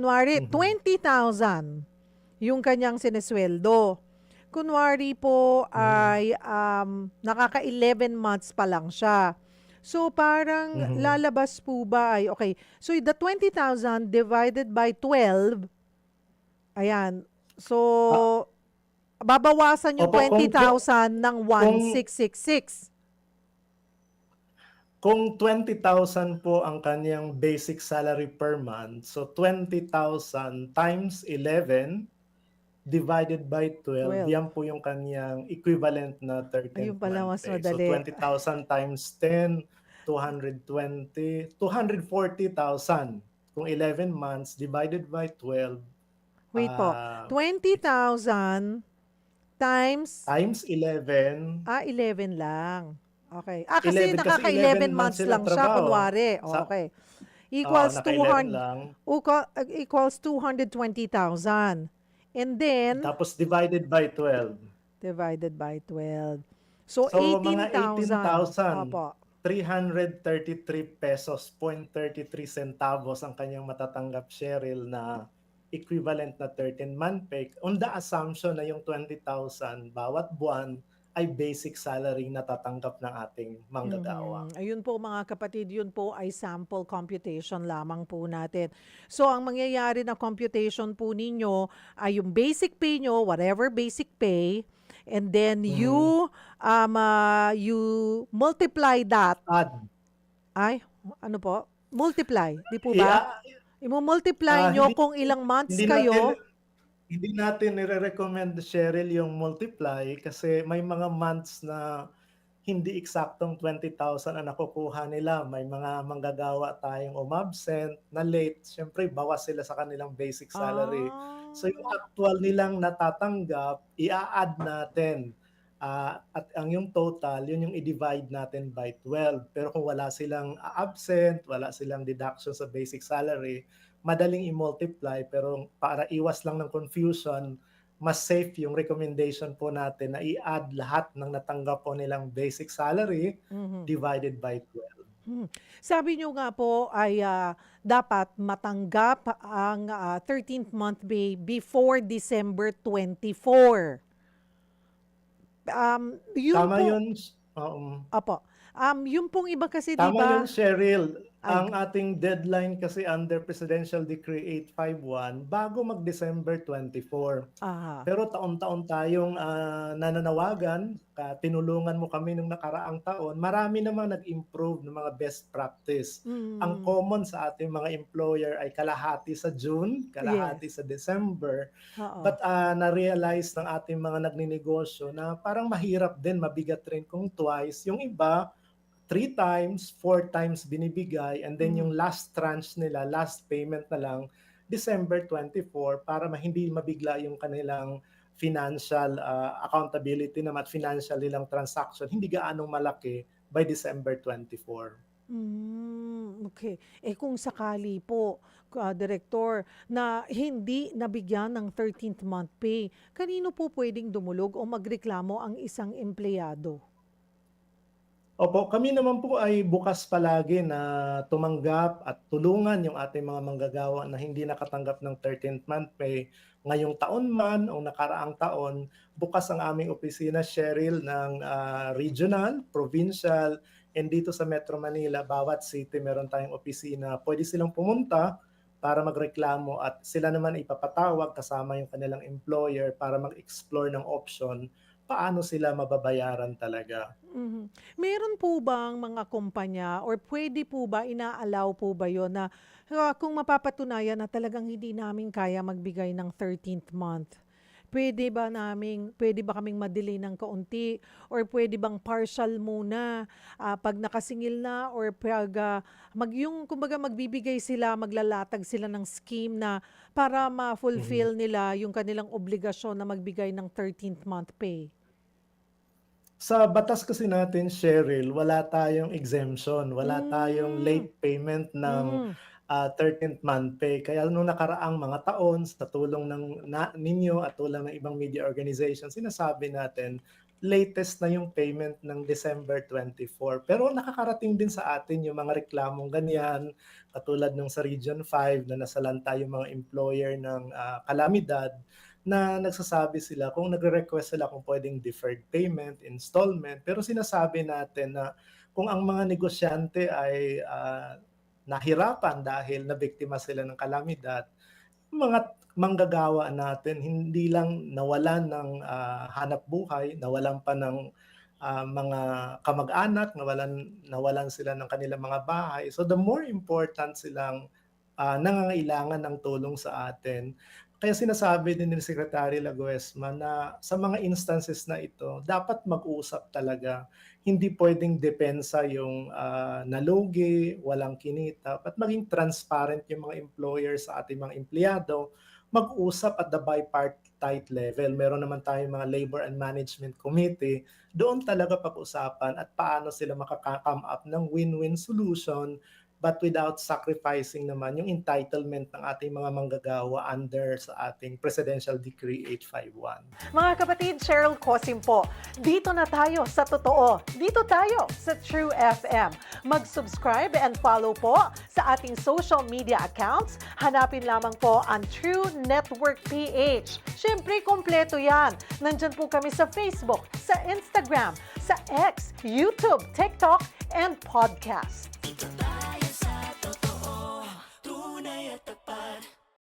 Kunwari, Mhm. 20,000 yung kanyang sinesweldo. Kunwari po Mm. ay nakaka-11 months pa lang siya. So parang Mhm. lalabas po ba ay, okay, so the 20,000 divided by 12, ayan. Ah, So babawasan yung opo, twenty thousand ng kung 1,666. kung 20,000 po ang kaniyang basic salary per month, so 20,000 times 11 divided by 12, 12. yan po yung kaniyang equivalent na Ayun 13th pala, month mas pay. So madali. 20,000 times 10, 220, 240,000. Kung 11 months divided by 12, Wait po. ah, 20,000 times times 11, 11 lang. Okay. Kasi 11 kasi 11 nakaka-11 months months sila lang siya, trabaho. kunwari. Sa Okay. Oo, Equals naka-11 200, lang. equals 220,000. And then, Tapos divided by 12. divided by 12. So, So, mga 18,000. 18,000, Opo. 333 pesos, 0.33 centavos ang kanyang matatanggap, Cheryl, na equivalent na 13-month pay on the assumption na yung 20,000 bawat buwan ay basic salary na tatanggap ng ating manggagawa. Ayun po mga kapatid, yun po ay sample computation lamang po natin. So ang mangyayari na computation po ninyo ay yung basic pay nyo, whatever basic pay, and then Mhm. you multiply that. Add. Ay, ano po? Multiply, di po I ba? ah, Imo-multiply nyo hindi kung ilang months hindi natin kayo. Hindi natin nire-recommend, Cheryl, yung multiply kasi may mga months na hindi eksaktong 20,000 ang nakukuha nila. May mga manggagawa tayong umabsent, na late, siyempre bawas sila sa kanilang basic salary. So yung Ah, actual nilang natatanggap, ia-add natin. At ang yung total, yun yung i-divide natin by 12. Pero kung wala silang absent, wala silang deduction sa basic salary, madaling i-multiply, pero para iwas lang ng confusion, mas safe yung recommendation po natin na i-add lahat ng natanggap po nilang basic salary mhm. divided by 12. Sabi niyo nga po ay dapat matanggap ang 13th month pay before December 24. Yun Tama po, yun, oo. apo. Yun pong iba kasi 'di Tama yun, ba? Cheryl. Ay, Ang ating deadline kasi under Presidential Decree 851 bago mag-December 24. ah, Pero taon-taon tayong nananawagan, tinulungan mo kami nung nakaraang taon, marami namang nag-improve ng mga best practice. Ang mm, common sa ating mga employer ay kalahati sa June, kalahati yes. sa December. Oo. But na-realize ng ating mga nagninegosyo na parang mahirap din, mabigat rin kung twice. Yung iba, 3 times, 4 times binibigay, and then yung Mhm. last tranche nila, last payment na lang, December 24, para hindi mabigla yung kanilang financial accountability naman at financial nilang transaction, hindi gaanong malaki by December 24. Okay. Eh kung sakali po, Direktor, na hindi nabigyan ng 13th month pay, kanino po pwedeng dumulog o magreklamo ang isang empleyado? Opo, kami naman po ay bukas palagi na tumanggap at tulungan yung ating mga manggagawa na hindi nakatanggap ng 13th month pay. Ngayong taon man o nakaraang taon, bukas ang aming opisina, Cheryl, ng regional, provincial, and dito sa Metro Manila, bawat city meron tayong opisina. Pwede silang pumunta para magreklamo at sila naman ipapatawag kasama yung kanilang employer para mag-explore ng option paano sila mababayaran talaga. Mhm. Meron po bang mga kumpanya or puwede po ba, ina-allow po ba yon na, kung mapapatunayan na talagang hindi namin kaya magbigay ng 13th month, puwede ba kaming ma-delay ng kaunti or puwede bang partial muna, 'pag nakasingil na or 'pag, yung kumbaga magbibigay sila, maglalatag sila ng scheme na para Mhm. ma-fulfill nila yung kanilang obligasyon na magbigay ng 13th month pay? Sa batas kasi natin, Cheryl, wala tayong exemption, wala tayong Hmm, late payment ng, mhm. 13th month pay. Kaya nung nakaraang mga taon sa tulong ng ninyo at tulong ng ibang media organization, sinasabi natin latest na yung payment ng December 24. Pero nakakarating din sa atin yung mga reklamong ganyan, katulad nung sa Region 5 na nasalanta yung mga employer ng kalamidad, na nagsasabi sila kung nagre-request sila kung pwedeng deferred payment, installment, pero sinasabi natin na kung ang mga negosyante ay nahirapan dahil nabiktima sila ng kalamidad, mga manggagawa natin hindi lang nawalan ng hanap buhay, nawalan pa ng mga kamag-anak, nawalan sila ng kanilang mga bahay. So the more important silang nangangailangan ng tulong sa atin. Kaya sinasabi din ni Secretary Laguesma na sa mga instances na ito, dapat mag-usap talaga. Hindi puwedeng depensa yung nalugi, walang kinita, at maging transparent yung mga employer sa ating mga empleyado. Mag-usap at the bipartite level. Meron naman tayong mga Labor and Management Committee. Doon talaga pag-usapan at paano sila makaka-come up ng win-win solution, but without sacrificing naman yung entitlement ng ating mga manggagawa under sa ating Presidential Decree 851. Mga kapatid, Cheryl Cosim po. Dito na tayo sa totoo. Dito tayo sa True FM. Mag-subscribe and follow po sa ating social media accounts. Hanapin lamang po ang True Network PH. Siyempre, kompleto yan. Nandyan po kami sa Facebook, sa Instagram, sa X, YouTube, TikTok, and podcast.